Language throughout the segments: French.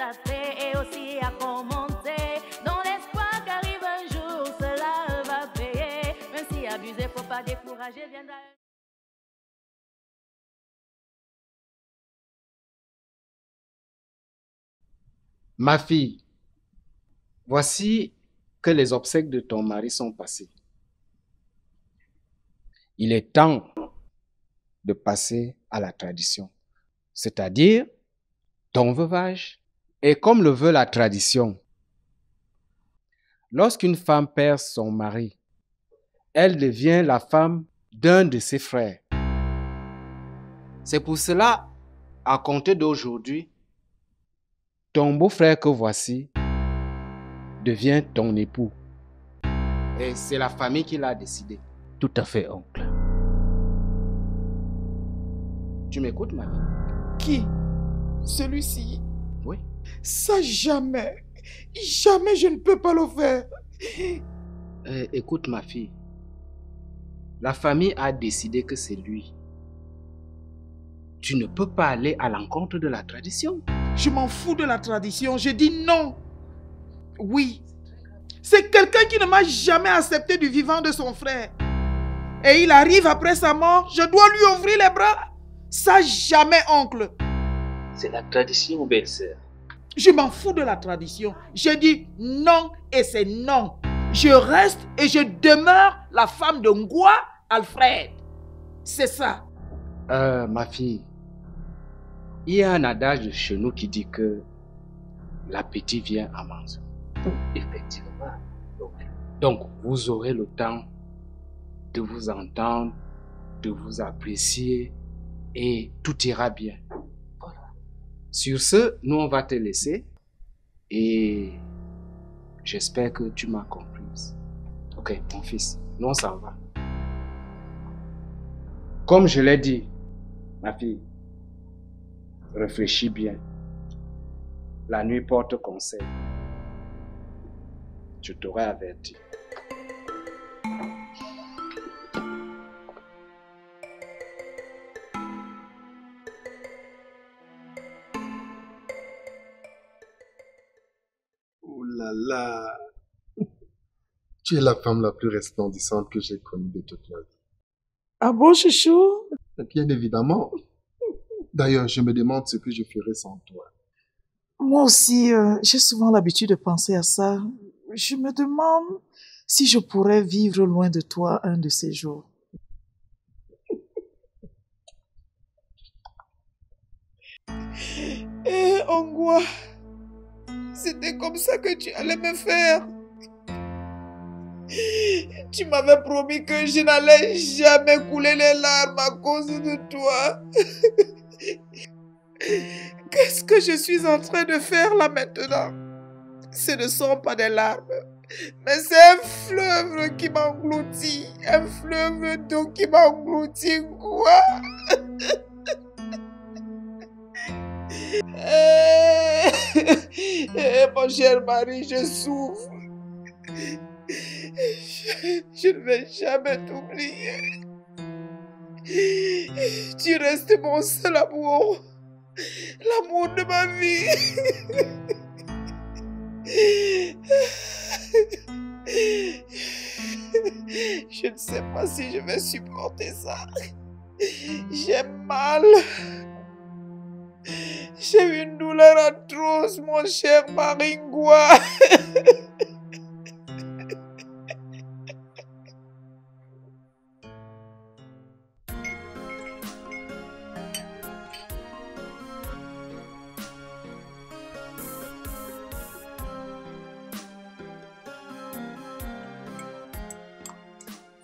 s'attrait et aussi à commenter. Dans l'espoir qu'arrive un jour, cela va payer. Même si abusé, faut pas décourager, viendra. Ma fille, voici que les obsèques de ton mari sont passées. Il est temps de passer à la tradition, c'est-à-dire ton veuvage. Et comme le veut la tradition, lorsqu'une femme perd son mari, elle devient la femme d'un de ses frères. C'est pour cela, à compter d'aujourd'hui, ton beau-frère que voici devient ton époux. Et c'est la famille qui l'a décidé. Tout à fait, oncle. Tu m'écoutes, ma fille? Qui? Celui-ci? Oui. Ça, jamais. Jamais je ne peux pas le faire. Écoute, ma fille. La famille a décidé que c'est lui. Tu ne peux pas aller à l'encontre de la tradition. Je m'en fous de la tradition. Je dis non. Oui. C'est quelqu'un qui ne m'a jamais accepté du vivant de son frère. Et il arrive après sa mort, je dois lui ouvrir les bras. Ça, jamais, oncle. C'est la tradition, belle-sœur. Je m'en fous de la tradition. Je dis non et c'est non. Je reste et je demeure la femme de Ngwa Alfred. C'est ça. Ma fille, il y a un adage de chez nous qui dit que l'appétit vient en mangeant. Effectivement. Donc, vous aurez le temps de vous entendre, de vous apprécier et tout ira bien. Voilà. Sur ce, nous, on va te laisser et j'espère que tu m'as comprise. Ok, mon fils, nous, on s'en va. Comme je l'ai dit, ma fille, réfléchis bien. La nuit porte conseil. Je t'aurais averti. Oh là là. Tu es la femme la plus resplendissante que j'ai connue de toute ma vie. Ah bon, chouchou? Bien évidemment. D'ailleurs, je me demande ce que je ferais sans toi. Moi aussi, j'ai souvent l'habitude de penser à ça. Je me demande si je pourrais vivre loin de toi un de ces jours. Eh, Ongwa, c'était comme ça que tu allais me faire. Tu m'avais promis que je n'allais jamais couler les larmes à cause de toi. Qu'est-ce que je suis en train de faire là maintenant? Ce ne sont pas des larmes, mais c'est un fleuve qui m'engloutit. Un fleuve d'eau qui m'engloutit, quoi? Mon cher mari, je souffre. Je ne vais jamais t'oublier. Tu restes mon seul amour. L'amour de ma vie. Je ne sais pas si je vais supporter ça. J'ai mal. J'ai une douleur atroce, mon cher Maringwa.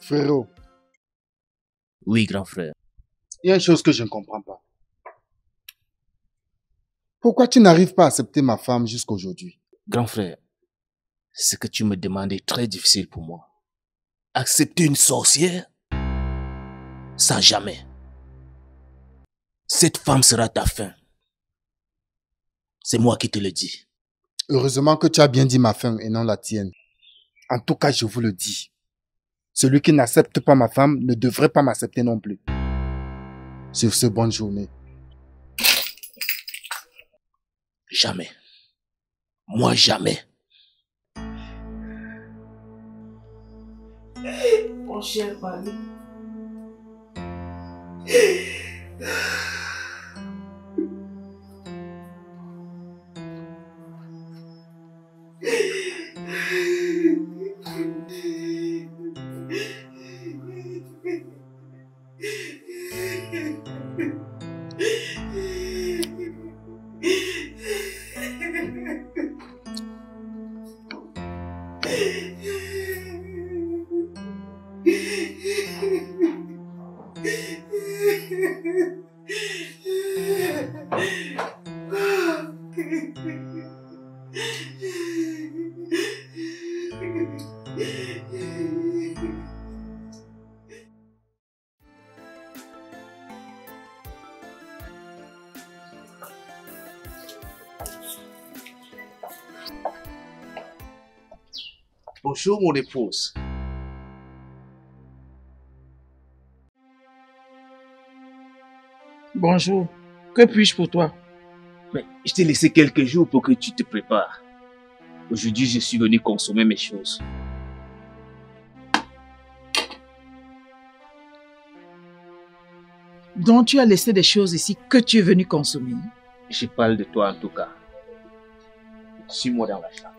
Frérot, Oui, grand frère. il y a une chose que je ne comprends pas. Pourquoi tu n'arrives pas à accepter ma femme jusqu'aujourd'hui? Grand frère, ce que tu me demandes est très difficile pour moi. Accepter une sorcière? Ça jamais. Cette femme sera ta fin. C'est moi qui te le dis. Heureusement que tu as bien dit ma fin et non la tienne. En tout cas, je vous le dis. Celui qui n'accepte pas ma femme ne devrait pas m'accepter non plus. Sur ce, bonne journée. Jamais. Moi, jamais. Mon cher mari. Bonjour, mon épouse. Bonjour. Que puis-je pour toi? Mais je t'ai laissé quelques jours pour que tu te prépares. Aujourd'hui, je suis venu consommer mes choses. Donc tu as laissé des choses ici que tu es venu consommer. Je parle de toi en tout cas. Suis-moi dans la chambre.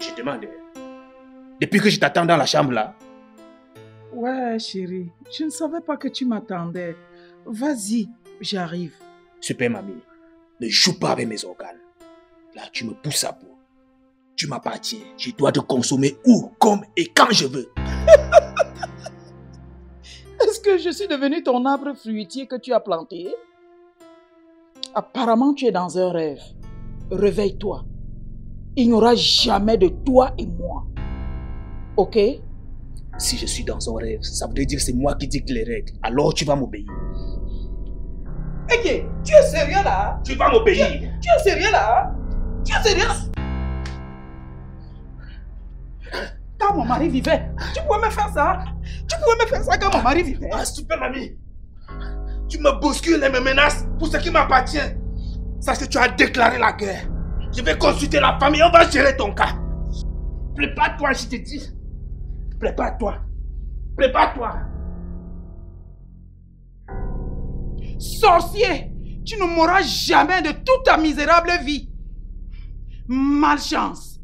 Je demande. Depuis que je t'attends dans la chambre là. Ouais, chérie. Je ne savais pas que tu m'attendais. Vas-y, j'arrive. Super mamie, ne joue pas avec mes organes. Là, tu me pousses à bout. Tu m'appartiens. Je dois te consommer où, comme et quand je veux. Est-ce que je suis devenu ton arbre fruitier que tu as planté? Apparemment, tu es dans un rêve. Réveille-toi. Il n'y aura jamais de toi et moi. Ok? Si je suis dans un rêve, ça voudrait dire que c'est moi qui dicte les règles. Alors tu vas m'obéir. Ok, tu es sérieux là? Tu vas m'obéir. Tu es sérieux là? Tu es sérieux là? Quand mon mari vivait, tu pouvais me faire ça? Tu pouvais me faire ça quand mon mari vivait? Ah, super mamie. Tu me bouscules et me menaces pour ce qui m'appartient. Sache que tu as déclaré la guerre. Je vais consulter la famille, on va gérer ton cas. Prépare-toi, je te dis. Prépare-toi. Prépare-toi. Sorcier, tu ne mourras jamais de toute ta misérable vie. Malchance.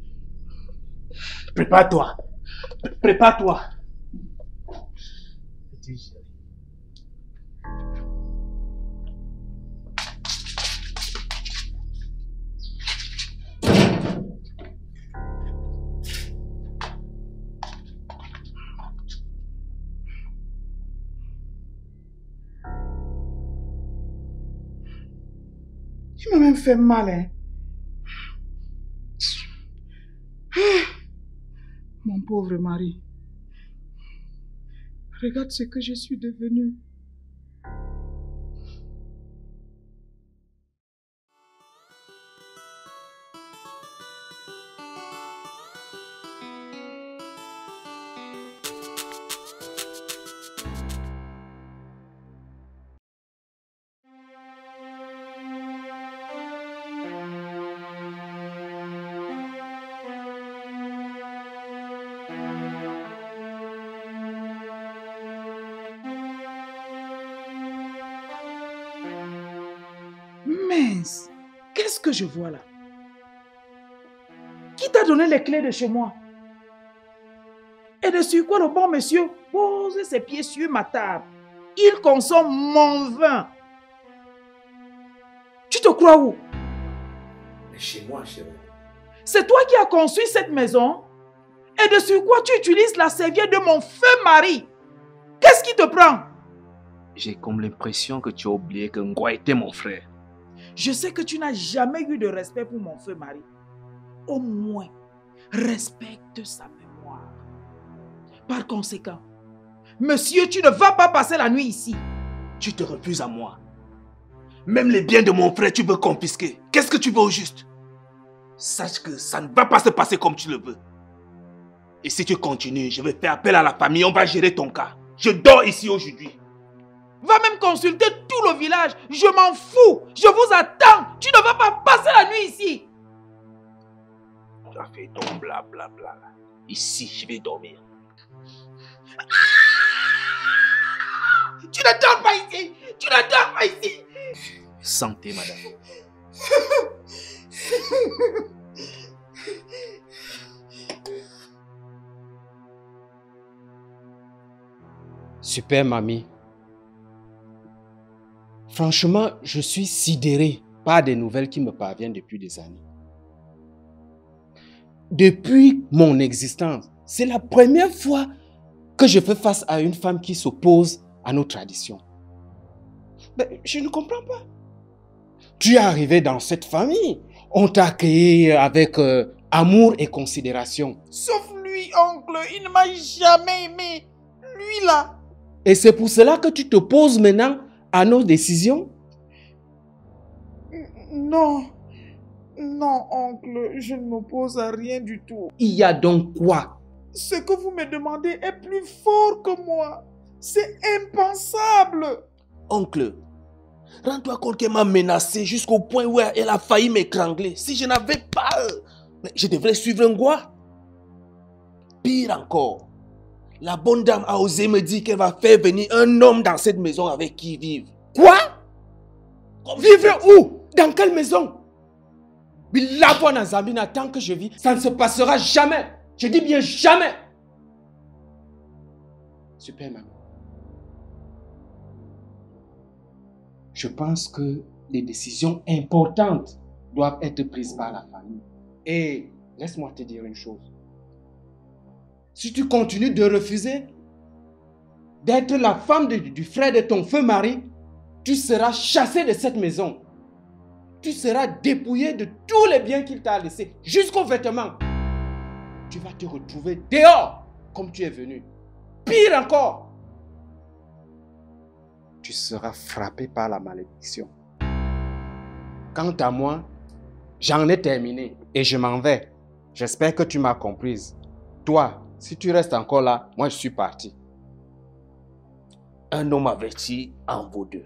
Prépare-toi. Prépare-toi. Tu m'as même fait mal, hein. Mon pauvre mari. Regarde ce que je suis devenue. Mince, qu'est-ce que je vois là? Qui t'a donné les clés de chez moi? Et de sur quoi le bon monsieur pose ses pieds sur ma table? Il consomme mon vin. Tu te crois où? Mais chez moi, chérie. C'est toi qui as construit cette maison? Et de surcroît, tu utilises la serviette de mon feu mari. Qu'est-ce qui te prend? J'ai comme l'impression que tu as oublié que Ngwa était mon frère. Je sais que tu n'as jamais eu de respect pour mon feu mari. Au moins, respecte sa mémoire. Par conséquent, monsieur, tu ne vas pas passer la nuit ici. Tu te refuses à moi. Même les biens de mon frère, tu veux confisquer. Qu'est-ce que tu veux au juste? Sache que ça ne va pas se passer comme tu le veux. Et si tu continues, je vais faire appel à la famille, on va gérer ton cas. Je dors ici aujourd'hui. Va même consulter tout le village. Je m'en fous. Je vous attends. Tu ne vas pas passer la nuit ici. Tu as fait ton blablabla. Ici, je vais dormir. Tu ne dors pas ici. Tu ne dors pas ici. Santé, madame. Super mamie. Franchement, je suis sidéré par des nouvelles qui me parviennent depuis des années. Depuis mon existence, c'est la première fois que je fais face à une femme qui s'oppose à nos traditions. Mais je ne comprends pas. Tu es arrivé dans cette famille. On t'a accueilli avec amour et considération. Sauf lui, oncle. Il ne m'a jamais aimé. Lui là. Et c'est pour cela que tu te poses maintenant à nos décisions? Non. Non, oncle. Je ne m'oppose à rien du tout. Il y a donc quoi? Ce que vous me demandez est plus fort que moi. C'est impensable. Oncle, rends-toi compte qu'elle m'a menacé jusqu'au point où elle a failli m'étrangler. Si je n'avais pas... je devrais suivre Ngwa. Pire encore, la bonne dame a osé me dire qu'elle va faire venir un homme dans cette maison avec qui vivre. Quoi? Vivre où? Dans quelle maison? Bilabo Nazamina, tant que je vis, ça ne se passera jamais. Je dis bien jamais. Super maman. Je pense que les décisions importantes doivent être prises par la famille. Et laisse-moi te dire une chose. Si tu continues de refuser d'être la femme du frère de ton feu mari, tu seras chassé de cette maison. Tu seras dépouillé de tous les biens qu'il t'a laissés, jusqu'aux vêtements. Tu vas te retrouver dehors comme tu es venu. Pire encore, tu seras frappé par la malédiction. Quant à moi, j'en ai terminé et je m'en vais. J'espère que tu m'as comprise. Toi, si tu restes encore là, moi je suis parti. Un homme averti en vaut deux.